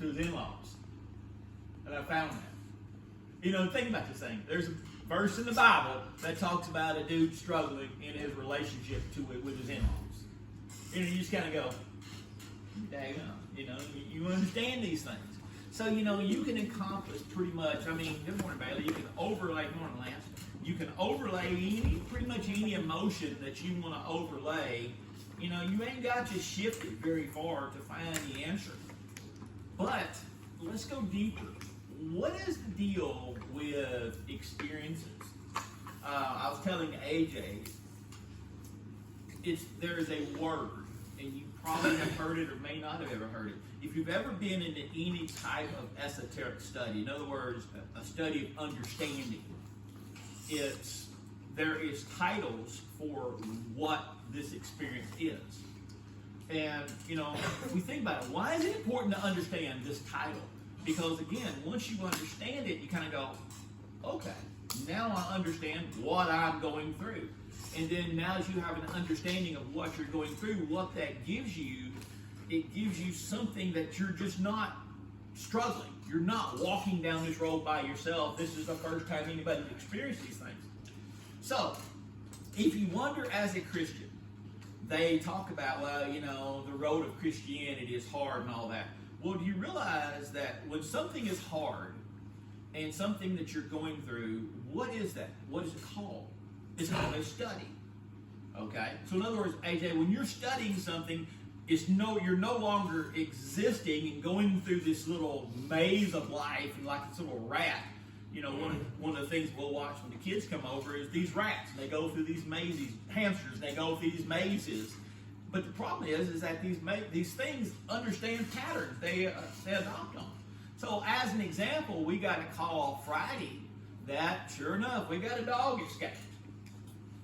to his in-laws. And I found that. You know, think about this thing. There's a verse in the Bible that talks about a dude struggling in his relationship with his in-laws. You know, you just kind of go, dang, you know, you understand these things. So, you know, you can accomplish pretty much, I mean, good morning, Bailey. You can overlay, good morning, Lance. You can overlay pretty much any emotion that you want to overlay. You know, you ain't got to shift it very far to find the answer. But let's go deeper. What is the deal with experiences? I was telling AJ, there is a word, and you probably have heard it or may not have ever heard it. If you've ever been into any type of esoteric study, in other words, a study of understanding, there is titles for what this experience is. And, you know, we think about it. Why is it important to understand this title? Because, again, once you understand it, you kind of go, okay, now I understand what I'm going through. And then now that you have an understanding of what you're going through, what that gives you, it gives you something that you're just not struggling. You're not walking down this road by yourself. This is the first time anybody's experienced these things. So, if you wonder as a Christian, they talk about, well, you know, the road of Christianity is hard and all that. Well, do you realize that when something is hard and something that you're going through, what is that? What is it called? It's called a study. Okay? So in other words, AJ, when you're studying something, you're no longer existing and going through this little maze of life and like this little rat. You know, one of the things we'll watch when the kids come over is these rats. And they go through these mazes, hamsters, and they go through these mazes. But the problem is that these things understand patterns. They adopt them. So as an example, we got a call Friday that, sure enough, we got a dog escaped.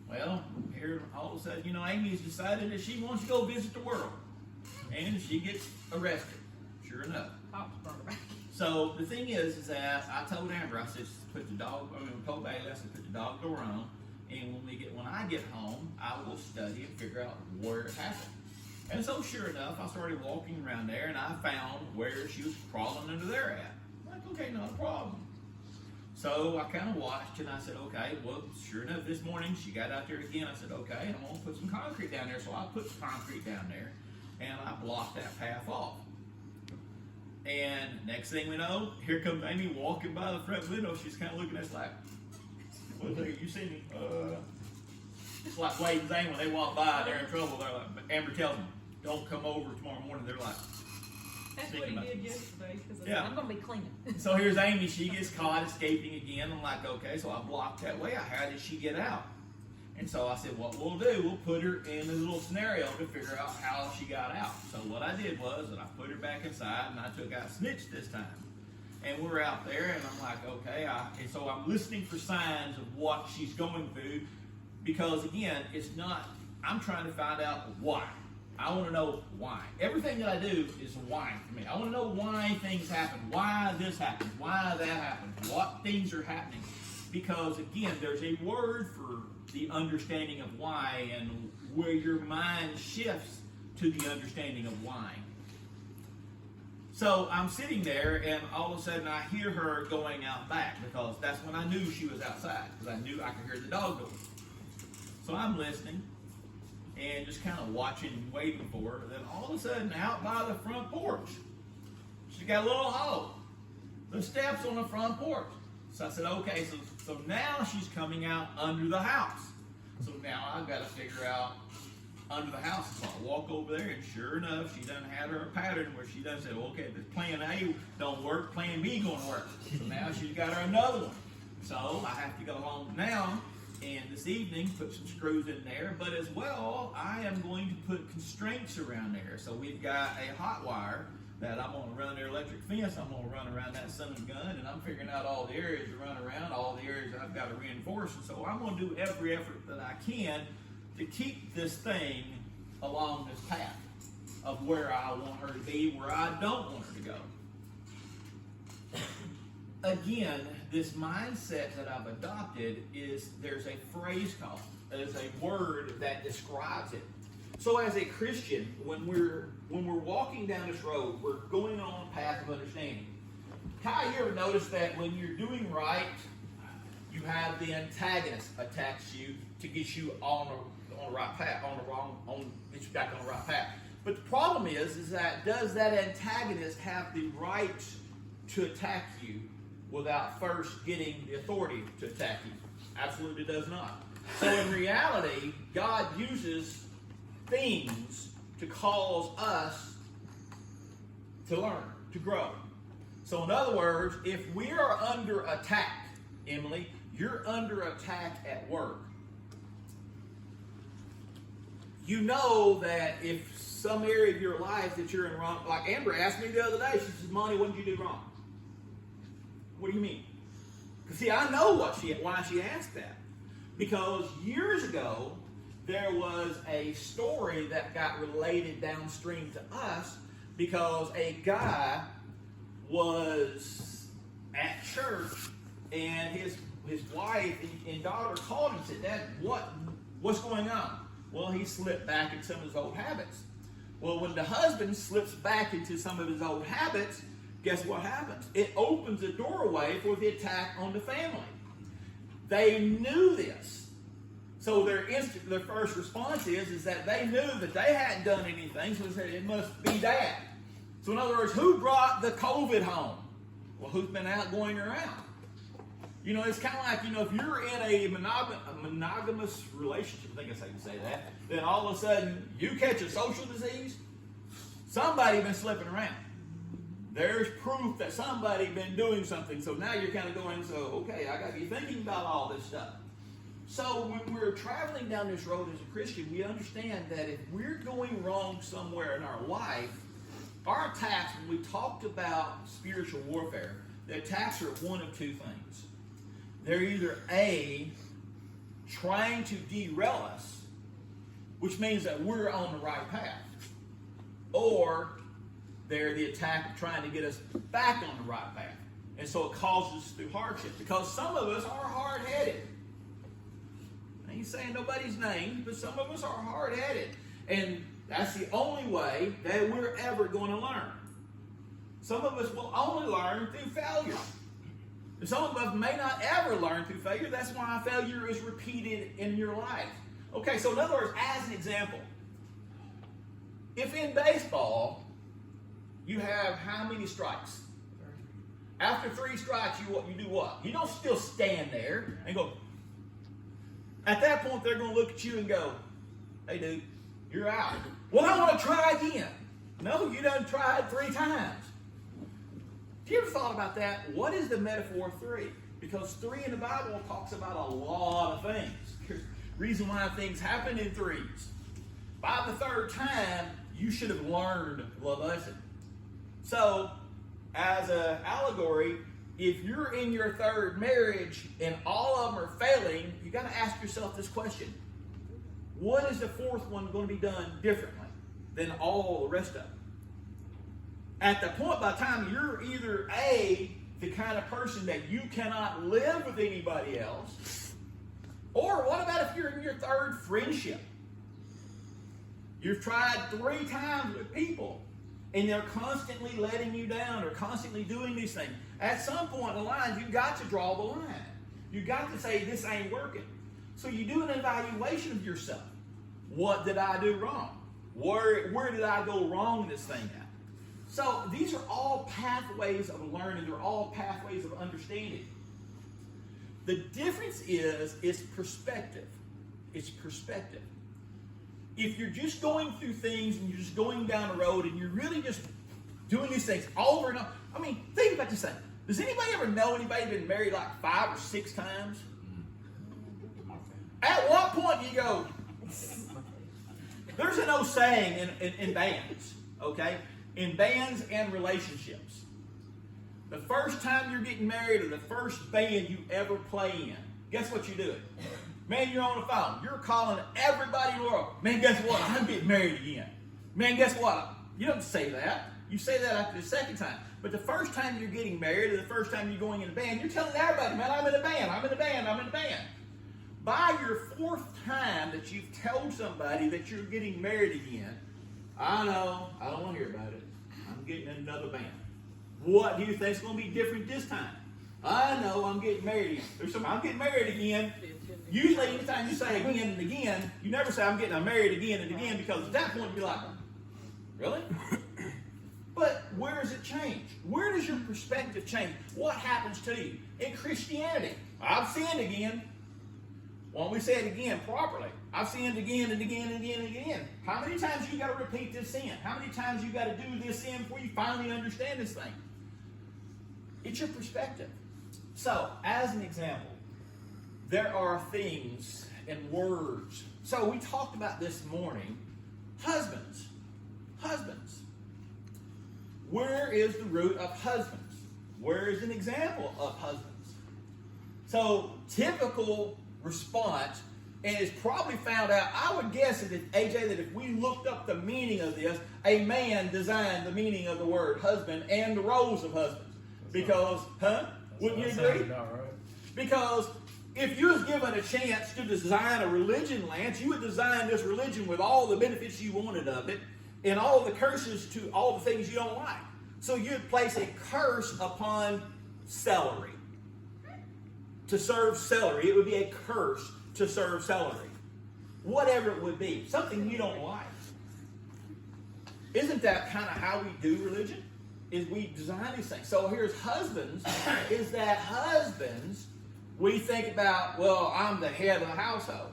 Well, here all of a sudden, you know, Amy's decided that she wants to go visit the world. And she gets arrested, sure enough. So the thing is that I told Amber, I said, told Bailey, I said, put the dog door on. And when I get home, I will study and figure out where it happened. And so sure enough, I started walking around there and I found where she was crawling under there at. I'm like, okay, not a problem. So I kind of watched and I said, okay, well, sure enough, this morning she got out there again. I said, okay, I'm going to put some concrete down there. So I put the concrete down there and I blocked that path off. And next thing we know, here comes Amy walking by the front window. She's kind of looking at us like, well, you see me? It's like Wade and Zane when they walk by, they're in trouble. They're like, Amber tells them, don't come over tomorrow morning. They're like, that's what he did yesterday, because yeah. I'm going to be cleaning. So here's Amy. She gets caught escaping again. I'm like, okay, so I blocked that way. How did she get out? And so I said, what we'll do, we'll put her in a little scenario to figure out how she got out. So what I did was that I put her back inside and I took out Snitch this time. And we're out there and I'm like, okay. And so I'm listening for signs of what she's going through because, again, I'm trying to find out why. I want to know why. Everything that I do is why for me. I want to know why things happen, why this happens, why that happens, what things are happening. Because, again, there's a word for the understanding of why and where your mind shifts to the understanding of why. So I'm sitting there and all of a sudden I hear her going out back because that's when I knew she was outside because I knew I could hear the dog going. So I'm listening and just kind of watching and waiting for her. Then all of a sudden out by the front porch, she got a little hole. The steps on the front porch. So I said, okay, so now she's coming out under the house. So now I've got to figure out under the house. So I walk over there, and sure enough, she done had her pattern where she done said, okay, this plan A don't work, plan B going to work. So now she's got her another one. So I have to go home now, and this evening, put some screws in there. But as well, I am going to put constraints around there. So we've got a hot wire that I'm going to run their electric fence. I'm going to run around that son of a gun, and I'm figuring out all the areas to run around, all the areas I've got to reinforce. And so I'm going to do every effort that I can to keep this thing along this path of where I want her to be, where I don't want her to go. Again, this mindset that I've adopted is there's a phrase called, there's a word that describes it. So as a Christian, when we're walking down this road, we're going on a path of understanding. How you ever notice that when you're doing right, you have the antagonist attacks you to get you on the right path, get you back on the right path. But the problem is that does that antagonist have the right to attack you without first getting the authority to attack you? Absolutely does not. So in reality, God uses things to cause us to learn, to grow. So in other words, if we are under attack, Emily, you're under attack at work. You know that if some area of your life that you're in wrong, like Amber asked me the other day, she says, Monty, what did you do wrong? What do you mean? Because see, I know why she asked that. Because years ago, there was a story that got related downstream to us because a guy was at church and his wife and daughter called him and said, Dad, what's going on? Well, he slipped back into some of his old habits. Well, when the husband slips back into some of his old habits, guess what happens? It opens a doorway for the attack on the family. They knew this. So their first response is that they knew that they hadn't done anything, so they said it must be Dad. So in other words, who brought the COVID home? Well, who's been out going around? You know, it's kind of like, if you're in a monogamous relationship, I think that's how you say that, then all of a sudden you catch a social disease, somebody been slipping around. There's proof that somebody been doing something. So now you're kind of going, okay, I got to be thinking about all this stuff. So when we're traveling down this road as a Christian, we understand that if we're going wrong somewhere in our life, our attacks, when we talked about spiritual warfare, the attacks are one of two things. They're either A, trying to derail us, which means that we're on the right path, or they're the attack of trying to get us back on the right path. And so it causes us through hardship, because some of us are hard-headed. I ain't saying nobody's name, but some of us are hard-headed. And that's the only way that we're ever going to learn. Some of us will only learn through failure. And some of us may not ever learn through failure. That's why failure is repeated in your life. Okay, so in other words, as an example, if in baseball you have how many strikes? After 3 strikes, you do what? You don't still stand there and go. At that point, they're going to look at you and go, hey, dude, you're out. Well, I want to try again. No, you done tried 3 times. Have you ever thought about that? What is the metaphor of 3? Because 3 in the Bible talks about a lot of things. There's a reason why things happen in 3s. By the 3rd time, you should have learned the lesson. So, as an allegory, if you're in your 3rd marriage and all of them are failing, you got to ask yourself this question. What is the 4th one going to be done differently than all the rest of them? At the point, by the time you're either A, the kind of person that you cannot live with anybody else, or what about if you're in your 3rd friendship? You've tried 3 times with people, and they're constantly letting you down or constantly doing these things. At some point in the line, you've got to draw the line. You've got to say, this ain't working. So you do an evaluation of yourself. What did I do wrong? Where did I go wrong in this thing at? So these are all pathways of learning. They're all pathways of understanding. The difference is perspective. It's perspective. If you're just going through things and you're just going down the road and you're really just doing these things over and over. I mean, think about this thing. Does anybody ever know anybody been married like 5 or 6 times? At what point do you go, there's an old saying in bands, okay? In bands and relationships. The first time you're getting married or the first band you ever play in, guess what you're doing? Man, you're on the phone. You're calling everybody in the world. Man, guess what? I'm getting married again. Man, guess what? You don't say that. You say that after the 2nd time. But the first time you're getting married or the first time you're going in a band, you're telling everybody, man, I'm in a band, I'm in a band, I'm in a band. by your fourth time that you've told somebody that you're getting married again, I know, I don't want to hear about it. I'm getting in another band. What do you think is going to be different this time? I know I'm getting married again. I'm getting married again. Usually anytime you say again and again, you never say I'm getting married again and again, because at that point you're like, really? But where does it change? Where does your perspective change? What happens to you? In Christianity, I've sinned again. Why don't we say it again properly? I've sinned again and again and again and again. How many times you got to repeat this sin? How many times you got to do this sin before you finally understand this thing? It's your perspective. So, as an example, there are things and words. So we talked about this morning, husbands. Husbands. Where is the root of husbands? Where is an example of husbands? So, typical response, and it's probably found out, I would guess that if, AJ, that if we looked up the meaning of this, a man designed the meaning of the word husband and the roles of husbands. Because, wouldn't you agree? Because if you was given a chance to design a religion, Lance, you would design this religion with all the benefits you wanted of it and all the curses to all the things you don't like. So you'd place a curse upon celery. To serve celery, it would be a curse to serve celery. Whatever it would be, something you don't like. Isn't that kind of how we do religion? Is we design these things. So here's husbands, is that husbands, we think about, well, I'm the head of the household.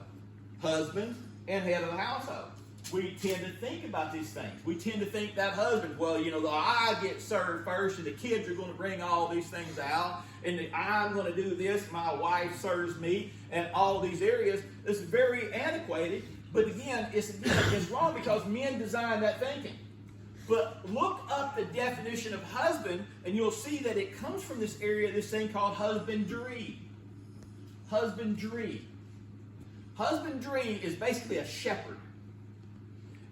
Husband and head of the household. We tend to think about these things. We tend to think that husband, well, you know, I get served first, and the kids are going to bring all these things out, and I'm going to do this, my wife serves me, and all these areas. This is very antiquated, but again, it's wrong because men design that thinking. But look up the definition of husband, and you'll see that it comes from this area, this thing called husbandry. Husbandry. Husbandry is basically a shepherd.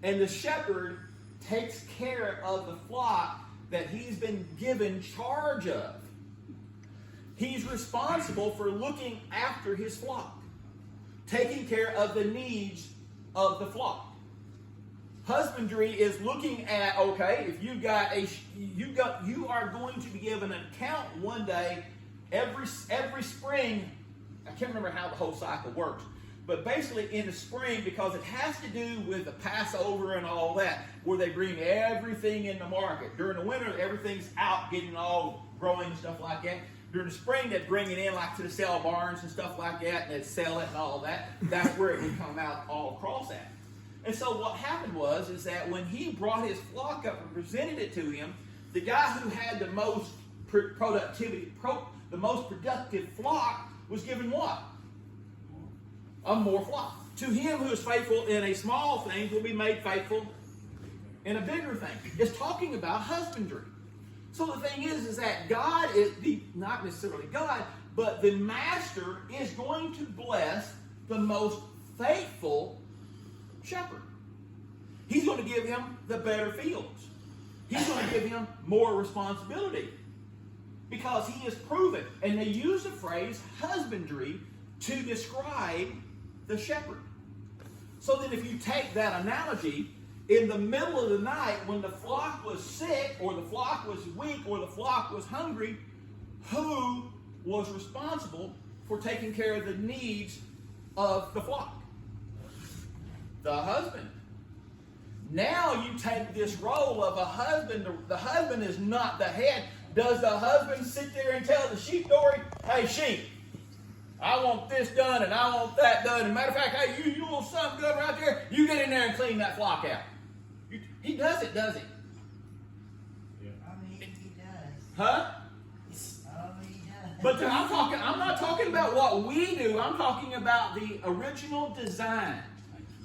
And the shepherd takes care of the flock that he's been given charge of. He's responsible for looking after his flock, taking care of the needs of the flock. Husbandry is looking at, okay, if you are going to be given an account one day, every spring. I can't remember how the whole cycle works, but basically in the spring, because it has to do with the Passover and all that, where they bring everything in the market. During the winter, everything's out getting all growing and stuff like that. During the spring, they bring it in like to the sale barns and stuff like that, and they'd sell it and all that. That's where it would come out all across that. And so what happened is that when he brought his flock up and presented it to him, the guy who had the most productive flock was given what? A more flock. To him who is faithful in a small thing will be made faithful in a bigger thing. It's talking about husbandry. So the thing is that God is not necessarily God, but the master is going to bless the most faithful shepherd. He's going to give him the better fields. He's going to give him more responsibility because he is proven. And they use the phrase husbandry to describe the shepherd. So that if you take that analogy, in the middle of the night when the flock was sick or the flock was weak or the flock was hungry, who was responsible for taking care of the needs of the flock? The husband. Now you take this role of a husband. The husband is not the head. Does the husband sit there and tell the sheep dory, hey sheep, I want this done and I want that done. And matter of fact, hey, you want something good right there? You get in there and clean that flock out. He does it, does he? Yeah. I mean, he does. Huh? He does. But I'm not talking about what we do. I'm talking about the original design.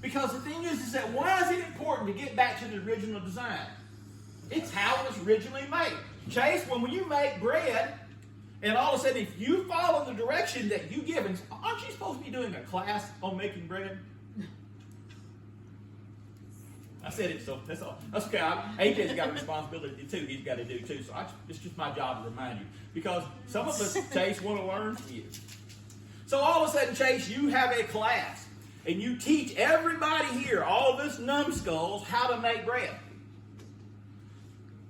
Because the thing is that why is it important to get back to the original design? It's how it was originally made. Chase, when you make bread, and all of a sudden, if you follow the direction that you give, and aren't you supposed to be doing a class on making bread? I said it, so that's all. That's okay. AJ's got a responsibility too. He's got to do too. So it's just my job to remind you. Because some of us, Chase, want to learn from you. So all of a sudden, Chase, you have a class, and you teach everybody here, all this numbskulls, how to make bread.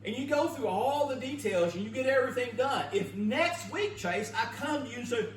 And you go through all the details, and you get everything done. If next week, Chase, I come to you and say,